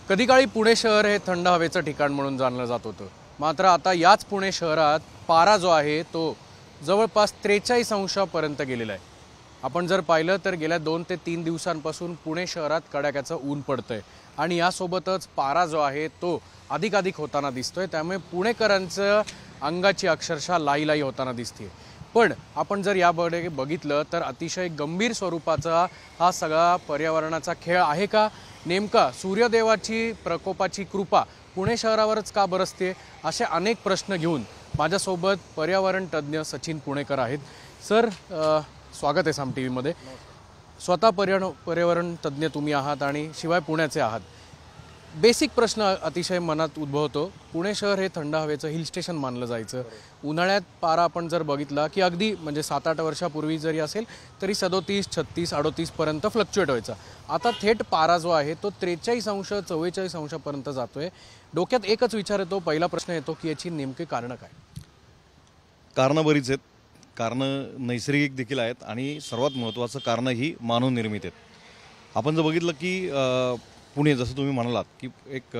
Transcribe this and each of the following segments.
कधीकाळी पुणे शहर हे थंड हवेचं ठिकाण म्हणून जाणलं जात होतं. मात्र आता याच पुणे शहरात पारा जो आहे तो जवळपास 43 अंशापर्यंत गेलेला आहे. आपण जर पाहिलं तर गेल्या 2 ते 3 दिवसांपासून पुणे शहरात कडाक्याचं ऊन पडतंय आणि यासोबतच पारा जो आहे तो अधिक होताना दिसतोय. त्यामुळे पुणेकरांचं अंगाची अक्षरशः लाई होताना दिसते. पण आपण जर याकडे बघितलं तर अतिशय गंभीर स्वरूपाचा हा सगळा पर्यावरणाचा खेळ आहे का? नेमका सूर्यदेवाची प्रकोपाची कृपा पुणे शहरावरच का बरसते? असे अनेक प्रश्न घेऊन माझ्यासोबत पर्यावरण तज्ज्ञ सचिन पुणेकर आहेत. सर, स्वागत आहे साम टीव्हीमध्ये. स्वतः पर्यावरण तज्ज्ञ तुम्ही आहात आणि शिवाय पुण्याचे आहात. बेसिक प्रश्न अतिशय मनात उद्भवतो. पुणे शहर हे थंड हवेचं हिल स्टेशन मानलं जायचं. उन्हाळ्यात पारा आपण जर बघितला की अगदी म्हणजे 7-8 वर्षापूर्वी जरी असेल तरी 37, 36, 38 पर्यंत फ्लक्च्युएट व्हायचा. आता थेट पारा जो आहे तो 43 अंश 44 अंशापर्यंत जातोय. डोक्यात एकच विचार येतो, पहिला प्रश्न येतो की याची नेमकी कारणं काय? कारणं बरीच आहेत. कारणं नैसर्गिक देखील आहेत आणि सर्वात महत्त्वाचं कारण ही मानवनिर्मित आहेत. आपण जर बघितलं की पुणे, जसं तुम्ही म्हणालात की एक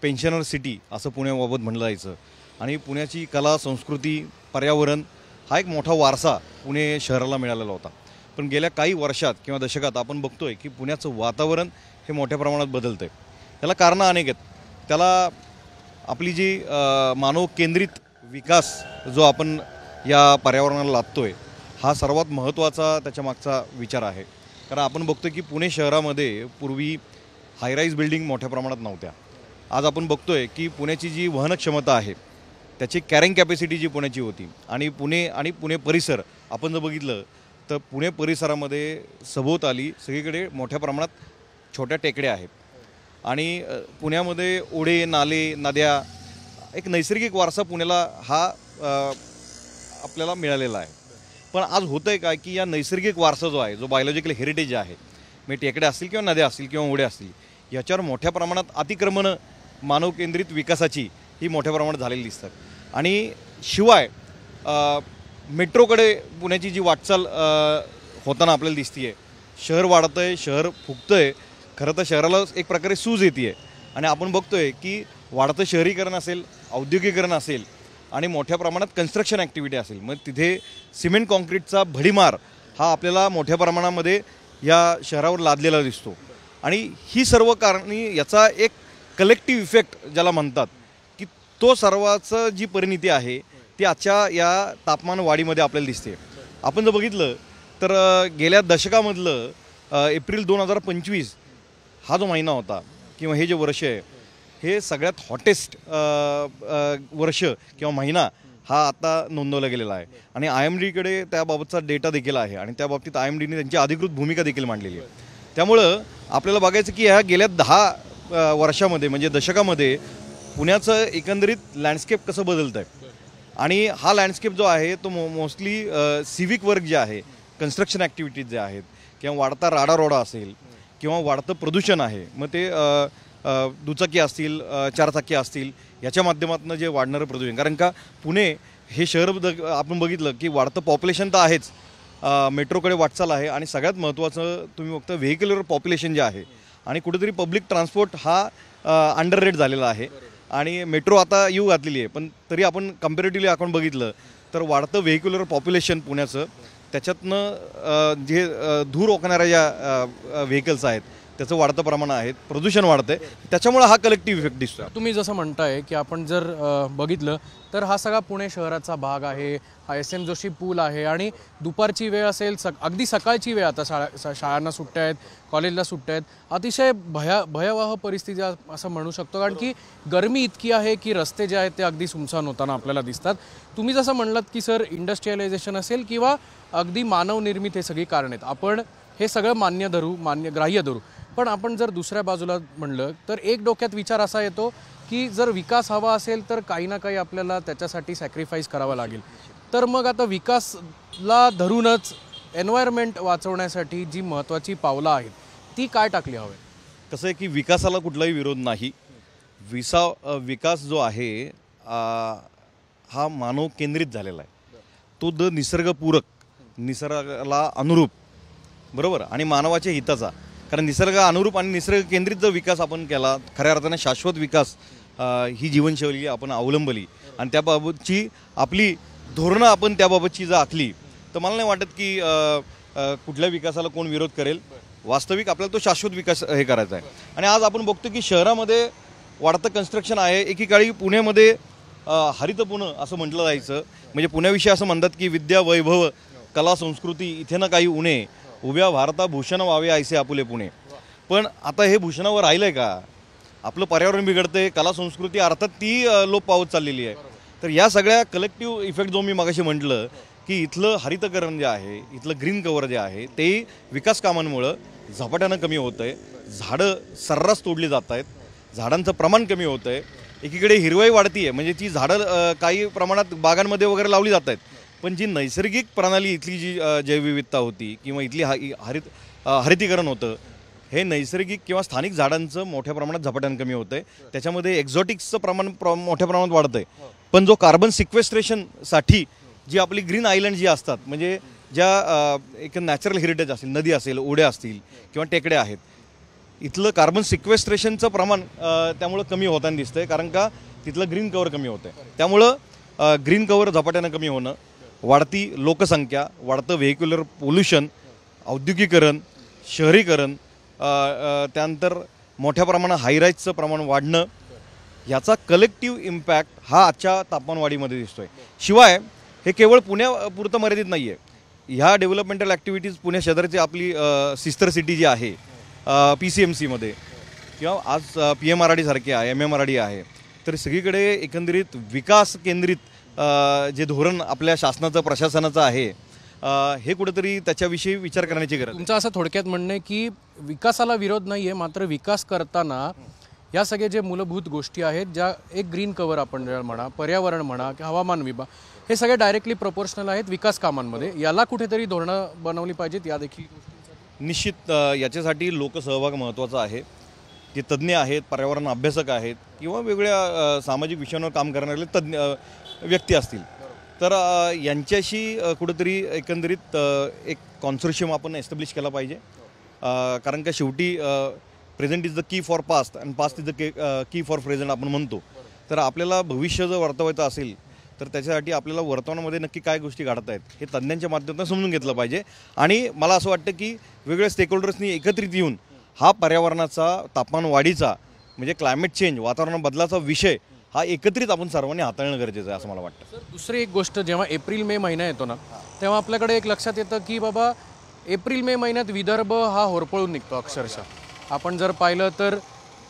पेन्शनर सिटी असं पुण्याबाबत म्हणलं जायचं आणि पुण्याची कला, संस्कृती, पर्यावरण हा एक मोठा वारसा पुणे शहराला मिळालेला होता. पण गेल्या काही वर्षात किंवा दशकात आपण बघतोय की पुण्याचं वातावरण हे मोठ्या प्रमाणात बदलतं आहे. त्याला कारणं अनेक आहेत. त्याला आपली जी मानव केंद्रित विकास जो आपण या पर्यावरणाला लादतोय हा सर्वात महत्त्वाचा त्याच्यामागचा विचार आहे. कारण आपण बघतोय की पुणे शहरामध्ये पूर्वी हायराईज बिल्डिंग मोठ्या प्रमाणात नव्हत्या. आज आपण बघतोय की पुण्याची जी वहन क्षमता आहे त्याची कॅरिंग कॅपॅसिटी जी पुण्याची होती आणि पुणे परिसर आपण जर बघितलं तर पुणे परिसरामध्ये सभोवताली सगळीकडे मोठ्या प्रमाणात छोट्या टेकड्या आहेत आणि पुण्यामध्ये ओढे, नाले, नद्या, एक नैसर्गिक वारसा पुण्याला हा आपल्याला मिळालेला आहे. पण आज होतं आहे काय की या नैसर्गिक वारसा जो आहे, जो बायोलॉजिकल हेरिटेज आहे, म्हणजे टेकड्या असतील किंवा नद्या असतील किंवा ओढे असतील, याच्यावर मोठ्या प्रमाणात अतिक्रमणं मानव केंद्रित विकासाची ही मोठ्या प्रमाणात झालेली दिसतात. आणि शिवाय मेट्रोकडे पुण्याची जी वाटचाल होताना आपल्याला दिसते आहे. शहर वाढतं आहे, शहर फुगतं आहे. खरं तर शहराला एक प्रकारे सूज येते आहे आणि आपण बघतो आहे की वाढतं शहरीकरण असेल, औद्योगिकरण असेल आणि मोठ्या प्रमाणात कन्स्ट्रक्शन ॲक्टिव्हिटी असेल, मग तिथे सिमेंट कॉन्क्रीटचा भडीमार हा आपल्याला मोठ्या प्रमाणामध्ये या शहरावर लादलेला दिसतो. आणि ही सर्व कारणे याचा एक कलेक्टिव्ह इफेक्ट ज्याला म्हणतात की तो सर्वाचं जी परिणिती आहे ती आजच्या या तापमान वाढीमध्ये आपल्याला दिसते. आपण जर बघितलं तर गेल्या दशकामधलं एप्रिल 2025 हा जो महिना होता किंवा हे जे वर्ष आहे हे सगळ्यात हॉटेस्ट वर्ष किंवा महिना हा आता नोंदवला गेलेला आहे. आणि IMDकडे त्याबाबतचा डेटा देखील आहे आणि त्या बाबतीत IMDने त्यांची अधिकृत भूमिका देखील मांडलेली आहे. त्यामुळं आपल्याला बघायचं की ह्या गेल्या 10 वर्षामध्ये म्हणजे दशकामध्ये पुण्याचं एकंदरीत लँडस्केप कसं बदलतं आहे. आणि हा लँडस्केप जो आहे तो मोस्टली सिव्हिक वर्क जे आहे, कन्स्ट्रक्शन ॲक्टिव्हिटीज जे आहेत किंवा वाढता राडारोडा असेल किंवा वाढतं प्रदूषण आहे, मग ते दुचाकी असतील, चारचाकी असतील, याच्या माध्यमातून जे वाढणारं प्रदूषण. कारण का पुणे हे शहर आपण बघितलं की वाढतं पॉप्युलेशन तर आहेच, मेट्रोकडे वाटचाल आहे आणि सगळ्यात महत्त्वाचं तुम्ही बघता व्हेकलवर पॉप्युलेशन जे आहे आणि कुठेतरी पब्लिक ट्रान्सपोर्ट हा अंडररेट झालेला आहे आणि मेट्रो आता येऊ घातलेली आहे. पण तरी आपण कम्पॅरेटिव्हली आपण बघितलं तर वाढतं व्हेकलवर पॉप्युलेशन पुण्याचं, त्याच्यातनं जे धूर ओकणाऱ्या ज्या व्हेकल्स आहेत त्याचं वाढतं प्रमाण आहे, प्रदूषण वाढतंय, त्याच्यामुळे हा कलेक्टिव्ह इफेक्ट दिसतो. तुम्ही जसं म्हणताय की आपण जर बघितलं तर हा सगळा पुणे शहराचा भाग आहे. हा SM जोशी पूल आहे आणि दुपारची वेळ असेल, अगदी सकाळची वेळ, आता शाळांना सुट्ट्या आहेत, कॉलेजला सुट्ट्या आहेत, अतिशय भयावह परिस्थिती असं म्हणू शकतो. कारण की गरमी इतकी आहे की रस्ते जे आहेत ते अगदी सुमसान होताना आपल्याला दिसतात. तुम्ही जसं म्हणलात की सर इंडस्ट्रियलायझेशन असेल किंवा अगदी मानवनिर्मित हे सगळी कारण आहेत, आपण हे सगळं ग्राह्य धरू. पण आपण जर दुसऱ्या बाजूला म्हणलं तर एक डोक्यात विचार असा येतो की जर विकास हवा असेल तर काही ना काही आपल्याला त्याच्यासाठी सॅक्रिफाईस करावं लागेल. तर मग आता विकासला धरूनच एन्व्हायरमेंट वाचवण्यासाठी जी महत्त्वाची पावलं आहेत ती काय टाकली हवी? कसं आहे की विकासाला कुठलाही विरोध नाही. विकास जो आहे हा मानव केंद्रित झालेला आहे. तो निसर्गपूरक, निसर्गाला अनुरूप, बरोबर, आणि मानवाच्या हिताचा कारण निसर्ग अनुरूप आणि निसर्ग केंद्रित जर विकास आपण केला, खऱ्या अर्थाने शाश्वत विकास ही जीवनशैली आपण अवलंबली आणि त्याबाबतची आपली धोरणं आपण त्याबाबतची जर आखली तर मला नाही वाटत की कुठल्या विकासाला कोण विरोध करेल. वास्तविक आपल्याला तो शाश्वत विकास हे करायचा आहे. आणि आज आपण बघतो की शहरामध्ये वाढतं कन्स्ट्रक्शन आहे. एकीकाळी पुण्यामध्ये हरित पुणे असं म्हटलं जायचं. म्हणजे पुण्याविषयी असं म्हणतात की विद्या वैभव कला संस्कृती इथे ना काही उणे, उभ्या भारता भूषण व्हावे ऐसे आपुले पुणे. पण आता हे भूषणावर राहिलं आहे का? आपलं पर्यावरण बिघडतंय, कला संस्कृती अर्थात ती लोप पावत चाललेली आहे. तर या सगळ्या कलेक्टिव्ह इफेक्ट जो मी मगाशी म्हटलं की इथलं हरितकरण जे आहे, इथलं ग्रीन कव्हर जे आहे ते विकास कामांमुळं झपाट्यानं कमी होतं आहे. झाडं सर्रास तोडली जात आहेत, झाडांचं प्रमाण कमी होतं आहे. एकीकडे हिरवाई वाढती आहे, म्हणजे ती झाडं काही प्रमाणात बागांमध्ये वगैरे लावली जात आहेत. पण जी नैसर्गिक प्रणाली इथली जी जैवविविधता होती किंवा इथली हरितीकरण होतं, हे नैसर्गिक किंवा स्थानिक झाडांचं मोठ्या प्रमाणात झपाट्यानं कमी होतं आहे. त्याच्यामध्ये एक्झॉटिक्सचं प्रमाण मोठ्या प्रमाणात वाढतं आहे. पण जो कार्बन सिक्वेस्ट्रेशनसाठी जी आपली ग्रीन आयलंड जी असतात, म्हणजे ज्या एक नॅचरल हेरिटेज असेल, नदी असेल, ओढ्या असतील किंवा टेकड्या आहेत, इथलं कार्बन सिक्वेस्ट्रेशनचं प्रमाण त्यामुळं कमी होताना दिसतं आहे. कारण का तिथलं ग्रीन कव्हर कमी होतं आहे. त्यामुळं ग्रीन कव्हर झपाट्यानं कमी होणं, वाढती लोकसंख्या, वाढतं व्हेक्युलर पोल्युशन, औद्योगिकरण, शहरीकरण, त्यानंतर मोठ्या प्रमाणात हायराईजचं प्रमाण वाढणं, याचा कलेक्टिव्ह इम्पॅक्ट हा आजच्या तापमानवाढीमध्ये दिसतो आहे. शिवाय हे केवळ पुण्यापुरतं मर्यादित नाही आहे. ह्या डेव्हलपमेंटल ॲक्टिव्हिटीज पुणे शेजारची आपली सिस्टर सिटी जी आहे PCMCमध्ये किंवा आज PMRD सारखे आहे, MMRD आहे, तर सगळीकडे एकंदरीत विकास केंद्रित जे धोरण आपल्या शासनाचं प्रशासनाचं आहे हे कुठेतरी त्याच्याविषयी विचार करण्याची गरज. तुमचं असं थोडक्यात म्हणणं आहे की विकासाला विरोध नाही आहे, मात्र विकास करताना या सगळे जे मूलभूत गोष्टी आहेत, ज्या एक ग्रीन कव्हर आपण म्हणा, पर्यावरण म्हणा, हवामान विभाग, हे सगळे डायरेक्टली प्रपोर्शनल आहेत विकास कामांमध्ये. याला कुठेतरी धोरणं बनवली पाहिजेत. या देखील निश्चित याच्यासाठी लोकसहभाग महत्त्वाचा आहे. जे तज्ज्ञ आहेत, पर्यावरण अभ्यासक आहेत किंवा वेगवेगळ्या सामाजिक विषयांवर काम करणारे तज्ज्ञ व्यक्ती असतील, तर यांच्याशी कुठेतरी एकंदरीत एक कॉन्सोर्शियम आपण एस्टॅब्लिश केला पाहिजे. कारण का शेवटी present is the key for past and past is the key for present आपण म्हणतो. तर आपल्याला भविष्य जर वर्तवायचं असेल तर त्याच्यासाठी आपल्याला वर्तमानामध्ये नक्की काय गोष्टी घडत आहेत हे तज्ज्ञांच्या माध्यमातून समजून घेतलं पाहिजे. आणि मला असं वाटतं की वेगवेगळ्या स्टेकहोल्डर्सनी एकत्रित येऊन हा पर्यावरणाचा, तापमान वाढीचा, म्हणजे क्लायमेट चेंज, वातावरण बदलाचा विषय हा एकत्रित आपण सर्वांनी हाताळणं गरजेचं आहे असं मला वाटतं. दुसरी एक गोष्ट, जेव्हा एप्रिल मे महिना येतो ना, तेव्हा आपल्याकडे एक लक्षात येतं की बाबा एप्रिल मे महिन्यात विदर्भ हा होरपळून निघतो अक्षरशः. आपण जर पाहिलं तर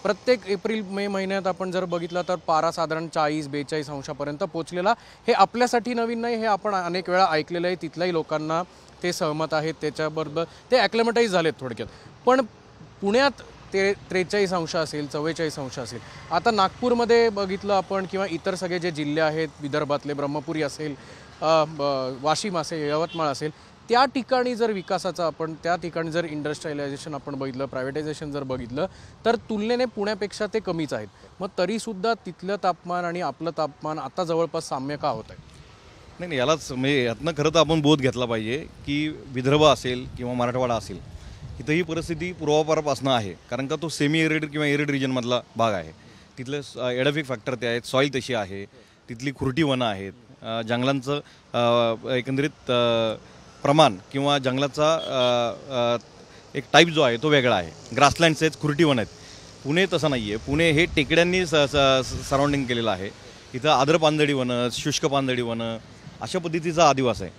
प्रत्येक एप्रिल मे महिन्यात आपण जर बघितलं तर पारा साधारण 40-42 अंशापर्यंत पोचलेला. हे आपल्यासाठी नवीन नाही, हे आपण अनेक वेळा ऐकलेलं आहे. तिथल्याही लोकांना ते सहमत आहेत, त्याच्याबरोबर ते ॲक्लेमटाईज झालेत थोडक्यात. पण पुण्यात 43 अंश असेल, 44 अंश असेल. आता नागपूरमध्ये बघितलं आपण किंवा इतर सगळे जे जिल्हे आहेत विदर्भातले, ब्रह्मपुरी असेल, वाशिम असेल, यवतमाळ असेल, त्या ठिकाणी जर विकासाचा आपण, त्या ठिकाणी जर इंडस्ट्रियलायझेशन आपण बघितलं, प्रायव्हेटायझेशन जर बघितलं, तर तुलनेने पुण्यापेक्षा ते कमीच आहेत. मग तरीसुद्धा तिथलं तापमान आणि आपलं तापमान आता जवळपास साम्य का होत आहे? नाही, यालाच म्हणजे यातनं खरं तर आपण बोध घेतला पाहिजे की विदर्भ असेल किंवा मराठवाडा असेल, इथं ही परिस्थिती पूर्वापारापासून आहे. कारण का तो सेमी एरिड किंवा एरिड रिजनमधला भाग आहे. तिथलं एडॅफिक फॅक्टर ते आहेत, सॉईल तशी आहे, तिथली खुरटी वनं आहेत, जंगलांचं एकंदरीत प्रमाण किंवा जंगलाचा एक टाईप जो आहे तो वेगळा आहे. ग्रासलँड्स आहेत, खुरटी वन आहेत. पुणे तसं नाही आहे. पुणे हे टेकड्यांनी सराउंडिंग केलेलं आहे. इथं आदर पानझडी वनं, शुष्क पानझडी वनं, अशा पद्धतीचा आदिवास आहे.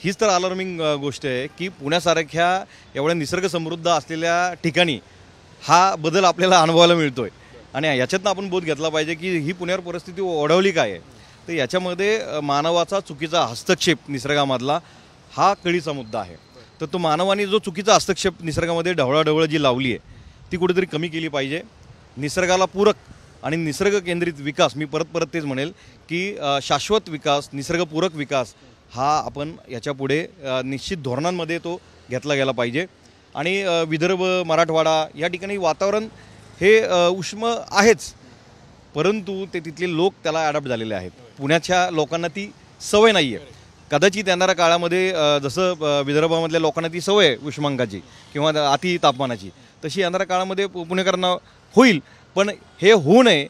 हीच तर अलार्मिंग गोष्ट आहे की पुण्यासारख्या एवढ्या निसर्ग समृद्ध असलेल्या ठिकाणी हा बदल आपल्याला अनुभवायला मिळतो आहे. आणि याच्यातनं आपण बोध घेतला पाहिजे की ही पुण्यावर परिस्थिती ओढवली काय आहे. तर याच्यामध्ये मानवाचा चुकीचा हस्तक्षेप निसर्गामधला हा कळीचा मुद्दा आहे. तर तो मानवाने जो चुकीचा हस्तक्षेप निसर्गामध्ये ढवळाढवळ जी लावली आहे ती कुठेतरी कमी केली पाहिजे. निसर्गाला पूरक आणि निसर्ग केंद्रित विकास, मी परत तेच म्हणेल की शाश्वत विकास, निसर्गपूरक विकास हा आपण याच्यापुढे निश्चित धोरणांमध्ये तो घेतला गेला पाहिजे. आणि विदर्भ, मराठवाडा या ठिकाणी वातावरण हे उष्म आहेच, परंतु ते तिथले लोक त्याला ॲडॉप्ट झालेले आहेत. पुण्याच्या लोकांना ती सवय नाही आहे. कदाचित येणाऱ्या काळामध्ये जसं विदर्भामधल्या लोकांना ती सवय आहे उष्मांकाची किंवा अति तापमानाची, तशी येणाऱ्या काळामध्ये पुणेकरांना होईल, पण हे होऊ नये,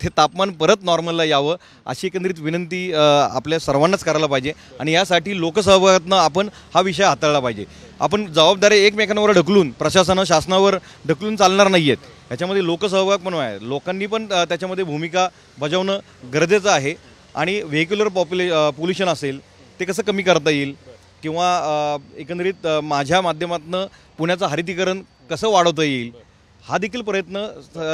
ते तापमान परत नॉर्मलला यावं अशी एकंदरीत विनंती आपल्या सर्वांनाच करायला पाहिजे. आणि यासाठी लोकसहभागातनं आपण हा विषय हाताळला पाहिजे. आपण जबाबदारी एकमेकांवर ढकलून, प्रशासनानं शासनावर ढकलून चालणार नाही आहेत. याच्यामध्ये लोकसहभाग पण आहे, लोकांनी पण त्याच्यामध्ये भूमिका बजावणं गरजेचं आहे. आणि व्हेक्युलर पॉप्युलेशन असेल ते कसं कमी करता येईल, किंवा एकंदरीत माझ्या माध्यमातून पुण्याचं हरितीकरण कसं वाढवता येईल, हा देखील प्रयत्न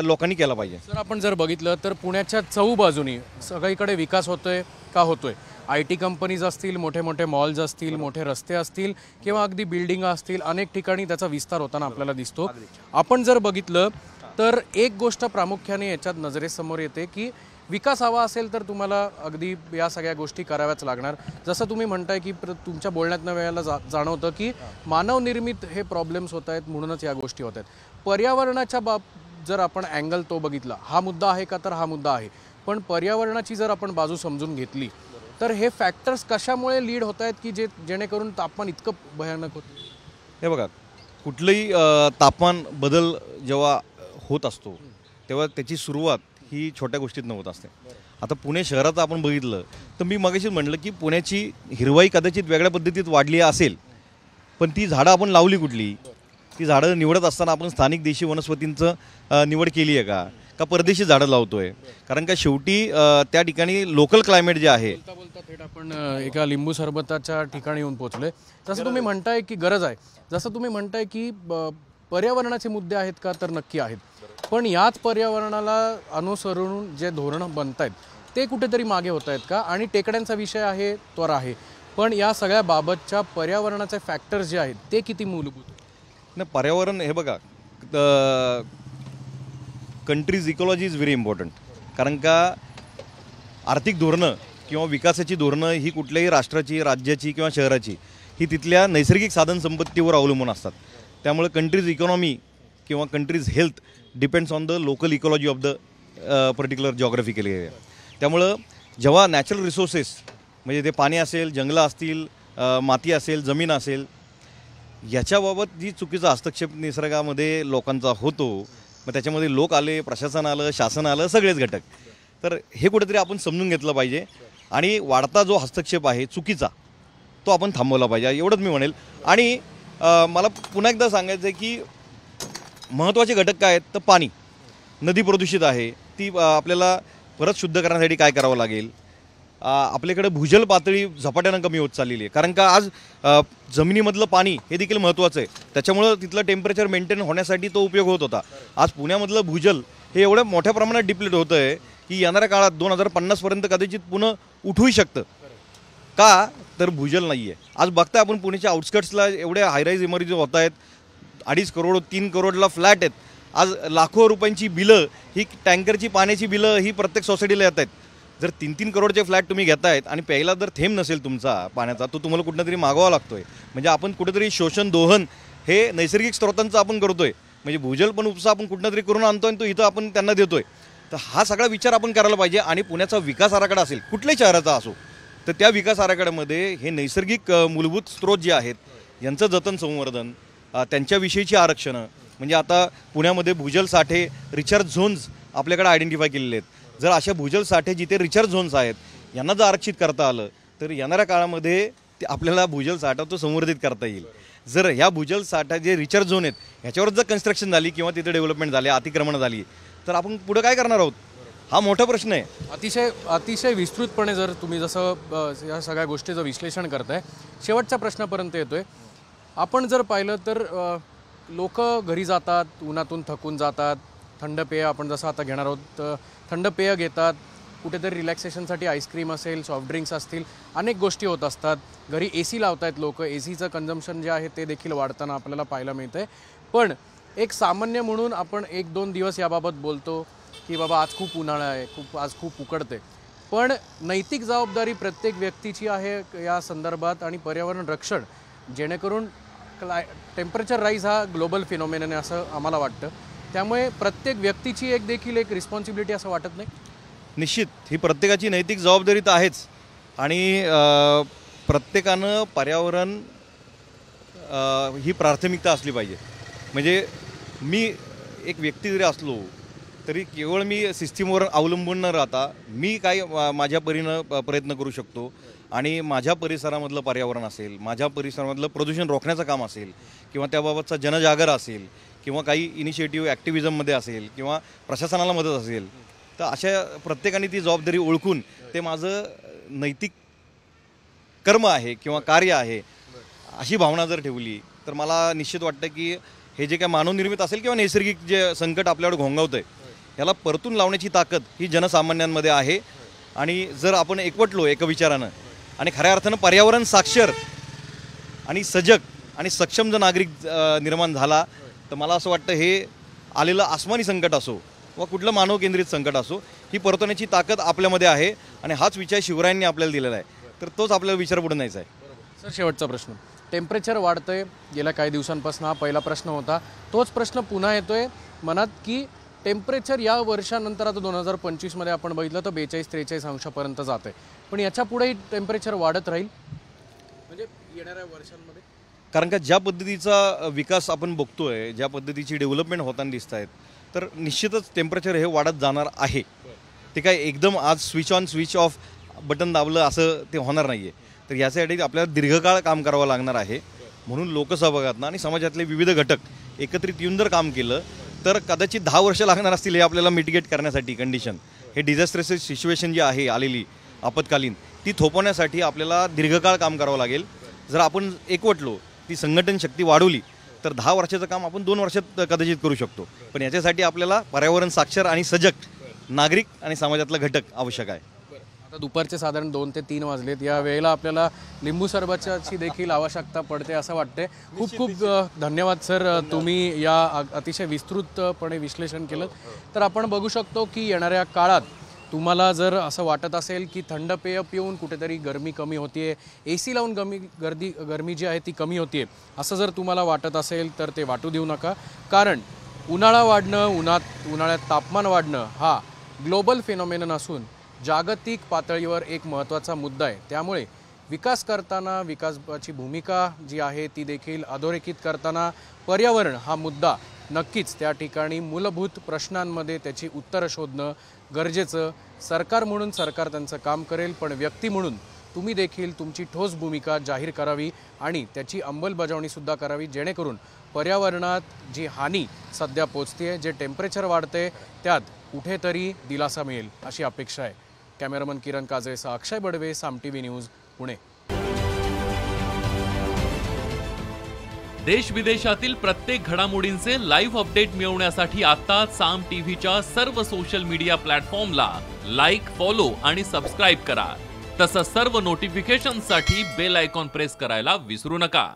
लोकांनी केला पाहिजे. सर, आपण जर बघितलं तर पुण्याच्या चहूबाजूनी सगळीकडे विकास होतोय का होतोय. IT कंपनीज असतील, मोठे मोठे मॉल्स असतील, मोठे रस्ते असतील, किंवा अगदी बिल्डिंग असतील, अनेक ठिकाणी त्याचा विस्तार होताना आपल्याला दिसतो. आपण जर बघितलं तर एक गोष्ट प्रामुख्याने याच्यात नजरेसमोर येते की विकास हवा असेल तर तुम्हाला अगदी या सगळ्या गोष्टी कराव्याच लागणार. जसं तुम्ही म्हणताय की तुमच्या बोलण्यातनं वेळेला जाणवतं की मानवनिर्मित हे प्रॉब्लेम्स होत आहेत, म्हणूनच या गोष्टी होत आहेत. पर्यावरणाच्या जर आपण अँगल तो बघितला, हा मुद्दा आहे का, तर हा मुद्दा आहे. पण पर्यावरणाची जर आपण बाजू समजून घेतली तर हे फॅक्टर्स कशामुळे लीड होत आहेत की जेणेकरून तापमान इतकं भयानक होतं. हे बघा, कुठलंही तापमान बदल जेव्हा होत असतो तेव्हा त्याची सुरुवात ही छोट्या गोष्टीतनं होत असते. आता पुणे शहरात आपण बघितलं तर मी मगाशीच म्हटलं की पुण्याची हिरवाई कदाचित वेगळ्या पद्धतीत वाढली असेल, पण ती झाडं आपण लावली कुठली? ती झाडं निवडत असताना आपण स्थानिक देशी वनस्पतींचं निवड केली आहे का परदेशी झाडं लावतोय? कारण का शेवटी त्या ठिकाणी लोकल क्लायमेट जे आहे. बोलता थेट आपण एका लिंबू सरबताच्या ठिकाणी येऊन पोहोचलोय. जसं तुम्ही म्हणताय की गरज आहे, जसं तुम्ही म्हणताय की पर्यावरणाचे मुद्दे आहेत का, तर नक्की आहेत. पण याच पर्यावरणाला अनुसरून जे धोरणं बनत आहेत ते कुठेतरी मागे होत आहेत का? आणि टेकड्यांचा विषय आहे तो आहे, पण या सगळ्या बाबतच्या पर्यावरणाचे फॅक्टर्स जे आहेत ते किती मूलभूत आहेत? नाही, पर्यावरण हे बघा, countries ecology is very important. कारण का आर्थिक धोरणं किंवा विकासाची धोरणं ही कुठल्याही राष्ट्राची, राज्याची किंवा शहराची ही तिथल्या नैसर्गिक साधनसंपत्तीवर अवलंबून असतात. त्यामुळे कंट्रीज इकॉनॉमी किंवा countries health depends on the local ecology of the particular geographical area. त्यामुळं जेव्हा नॅचरल रिसोर्सेस म्हणजे ते पाणी असेल, जंगलं असतील, माती असेल, जमीन असेल, याच्याबाबत जी चुकीचा हस्तक्षेप निसर्गामध्ये लोकांचा होतो, मग त्याच्यामध्ये लोक आले, प्रशासन आलं, शासन आलं, सगळेच घटक. तर हे कुठेतरी आपण समजून घेतलं पाहिजे आणि वाढता जो हस्तक्षेप आहे चुकीचा तो आपण थांबवला पाहिजे, एवढंच मी म्हणेल. आणि मला पुन्हा एकदा सांगायचं आहे की महत्त्वाचे घटक काय आहेत, तर पाणी. नदी प्रदूषित आहे, ती आपल्याला परत शुद्ध करण्यासाठी काय करावं लागेल. आपल्याकडे भूजल पातळी झपाट्यानं कमी होत चाललेली आहे. कारण का आज जमिनीमधलं पाणी हे देखील महत्त्वाचं आहे. त्याच्यामुळं तिथलं टेम्परेचर मेंटेन होण्यासाठी तो उपयोग होत होता. आज पुण्यामधलं भूजल हे एवढ्या मोठ्या प्रमाणात डिप्लीट होतं आहे की येणाऱ्या काळात 2050पर्यंत कदाचित पुन्हा उठूही शकतं. का, तर भूजल नाही आहे. आज बघता आपण पुण्याच्या आउटस्कट्सला एवढ्या हायराईज इमारती होत आहेत, 2.5 करोड 3 करोडला फ्लॅट आहेत. आज लाखो रुपयांची बिलं, ही टँकरची पाण्याची बिलं ही प्रत्येक सोसायटीला येत आहेत. जर 3-3 करोडचे फ्लॅट तुम्ही घेतायत आणि प्यायला जर थेंब नसेल तुमचा पाण्याचा, तो तुम्हाला कुठं तरी मागवावा लागतोय. म्हणजे आपण कुठेतरी शोषण, दोहन हे नैसर्गिक स्रोतांचं आपण करतोय. म्हणजे भूजल पण उपसा आपण कुठं तरी करून आणतोय आणि तो इथं आपण त्यांना देतोय. तर हा सगळा विचार आपण करायला पाहिजे. आणि पुण्याचा विकास आराखडा असेल, कुठल्याही शहराचा असो, तर त्या विकास आराखड्यामध्ये हे नैसर्गिक मूलभूत स्रोत जे आहेत यांचं जतन, संवर्धन, त्यांच्याविषयीची आरक्षणं. म्हणजे आता पुण्यामध्ये भूजल साठे, रिचार्ज झोन्स आपल्याकडे आयडेंटिफाय केलेले आहेत. जर अशा भूजल साठे जिथे रिचार्ज झोन्स आहेत यांना जर आरक्षित करता आलं तर येणाऱ्या काळामध्ये ते आपल्याला भूजल साठा तो संवर्धित करता येईल. जर ह्या भूजल साठा जे रिचार्ज झोन आहेत ह्याच्यावर जर कन्स्ट्रक्शन झाली किंवा तिथे डेव्हलपमेंट झाली, अतिक्रमण झाली, तर आपण पुढे काय करणार आहोत, हा मोठा प्रश्न आहे. अतिशय विस्तृतपणे जर तुम्ही जसं या सगळ्या गोष्टीचं विश्लेषण करताय, शेवटच्या प्रश्नापर्यंत येतोय. आपण जर पाहिलं तर लोक घरी जातात, उन्हातून थकून जातात, थंड पेय आपण जसं आता घेणार आहोत थंड पेय घेतात, कुठेतरी रिलॅक्सेशनसाठी आईस्क्रीम असेल, सॉफ्ट ड्रिंक्स असतील, अनेक गोष्टी होत असतात. घरी AC लावत आहेत लोक, ACचं कन्झम्पशन जे आहे ते देखील वाढताना आपल्याला पाहायला मिळतं आहे. पण एक सामान्य म्हणून आपण 1-2 दिवस याबाबत बोलतो की बाबा आज खूप उन्हाळा आहे, आज खूप उकडते. पण नैतिक जबाबदारी प्रत्येक व्यक्तीची आहे या संदर्भात आणि पर्यावरण रक्षण, जेणेकरून टेम्परेचर राईज हा ग्लोबल फिनॉमिनन आहे असं आम्हाला वाटतं. त्यामुळे प्रत्येक व्यक्तीची देखील एक रिस्पॉन्सिबिलिटी असं वाटत नाही? निश्चित ही प्रत्येकाची नैतिक जबाबदारी तर आहेच. आणि प्रत्येकानं पर्यावरण ही प्राथमिकता असली पाहिजे. म्हणजे मी एक व्यक्ती जरी असलो तरी केवळ मी सिस्टीमवर अवलंबून न राहता मी काय माझ्या परीनं प्रयत्न करू शकतो आणि माझ्या परिसरामधलं पर्यावरण असेल, माझ्या परिसरामधलं प्रदूषण रोखण्याचं काम असेल किंवा त्याबाबतचा जनजागर असेल किंवा काही इनिशिएटिव्ह ॲक्टिव्हिजममध्ये असेल किंवा प्रशासनाला मदत असेल, तर अशा प्रत्येकाने ती जबाबदारी ओळखून ते माझं नैतिक कर्म आहे किंवा कार्य आहे अशी भावना जर ठेवली तर मला निश्चित वाटतं की हे जे काय मानवनिर्मित असेल किंवा नैसर्गिक जे संकट आपल्यावर घोंगावतं आहे याला परतून लावण्याची ताकद ही जनसामान्यांमध्ये आहे. आणि जर आपण एकवटलो एका विचारानं आणि खऱ्या अर्थानं पर्यावरण साक्षर आणि सजग आणि सक्षम जर नागरिक निर्माण झाला तर मला असं वाटतं हे आलेलं आसमानी संकट असो वा कुठलं मानव केंद्रित संकट असो ही परतवण्याची ताकद आपल्यामध्ये आहे आणि हाच विचार शिवरायांनी आपल्याला दिलेला आहे. तर तोच आपल्याला विचार पुढे न्यायचा आहे. सर, शेवटचा प्रश्न. टेम्परेचर वाढतंय गेल्या काही दिवसांपासून, हा पहिला प्रश्न होता. तोच प्रश्न पुन्हा येतोय मनात की टेम्परेचर या वर्षानंतर आता 2025मध्ये आपण बघितलं तर 42-43 अंशापर्यंत जात आहे, पण याच्या पुढेही टेम्परेचर वाढत राहील म्हणजे येणाऱ्या वर्षांमध्ये? कारण का ज्या पद्धतीचा विकास आपण बघतोय, ज्या पद्धतीची डेव्हलपमेंट होताना दिसत आहेत, तर निश्चितच टेम्परेचर हे वाढत जाणार आहे. ते काय एकदम आज switch on switch off button दाबलं असं ते होणार नाही आहे. तर यासाठी आपल्याला दीर्घकाळ काम करावं लागणार आहे. म्हणून लोकसहभागातनं आणि समाजातले विविध घटक एकत्रित येऊन जर काम केलं तर कदाचित 10 वर्ष लागणार असतील हे आपल्याला मिटिगेट करण्यासाठी. कंडिशन हे डिझास्टर सिच्युएशन जी आहे आलेली आपत्कालीन ती थोपवण्यासाठी आपल्याला दीर्घकाळ काम करावं लागेल. जर आपण एकवटलो, ती संघटन शक्ती वाढवली तर 10 वर्षाचं काम आपण 2 वर्षात कदाचित करू शकतो. पण याच्यासाठी आपल्याला पर्यावरण साक्षर आणि सजग नागरिक आणि समाजातला घटक आवश्यक आहे. आता दुपारचे साधारण 2 ते 3 वाजलेत. या वेळेला आपल्याला लिंबू सरबताची देखील आवश्यकता पडते असं वाटते. खूप खूप धन्यवाद सर, तुम्ही या अतिशय विस्तृतपणे विश्लेषण केलं. तर आपण बघू शकतो की येणाऱ्या काळात तुम्हाला जर असं वाटत असेल की थंड पेय पिऊन कुठेतरी गरमी कमी होतीये, AC लावून गरमी जी आहे ती कमी होतीये, असं जर तुम्हाला वाटत असेल तर ते वाटू देऊ नका. कारण उन्हाळा वाढणं, उन्हाळ्यात तापमान वाढणं हा ग्लोबल फिनॉमिनन असून जागतिक पातळीवर एक महत्त्वाचा मुद्दा आहे. त्यामुळे विकास करताना विकासाची भूमिका जी आहे ती देखील अधोरेखित करताना पर्यावरण हा मुद्दा नक्कीच त्या ठिकाणी मूलभूत प्रश्नांमध्ये त्याची उत्तरं शोधणं गरजेचं. सरकार म्हणून सरकार त्यांचं काम करेल, पण व्यक्ती म्हणून तुम्ही देखील तुमची ठोस भूमिका जाहीर करावी आणि त्याची अंमलबजावणीसुद्धा करावी, जेणेकरून पर्यावरणात जी हानी सध्या पोचते, जे टेम्परेचर वाढते, त्यात कुठेतरी दिलासा मिळेल अशी अपेक्षा आहे. कॅमेरामन किरण काजळेसह अक्षय बडवे, साम TV न्यूज, पुणे. देश विदेशातील प्रत्येक घडामोडींचे लाईव्ह अपडेट मिळवण्यासाठी आता साम टीव्हीच्या सर्व सोशल मीडिया प्लॅटफॉर्मला लाईक, फॉलो आणि सबस्क्राईब करा. तसंच सर्व नोटिफिकेशनसाठी बेल आयकॉन प्रेस करायला विसरू नका.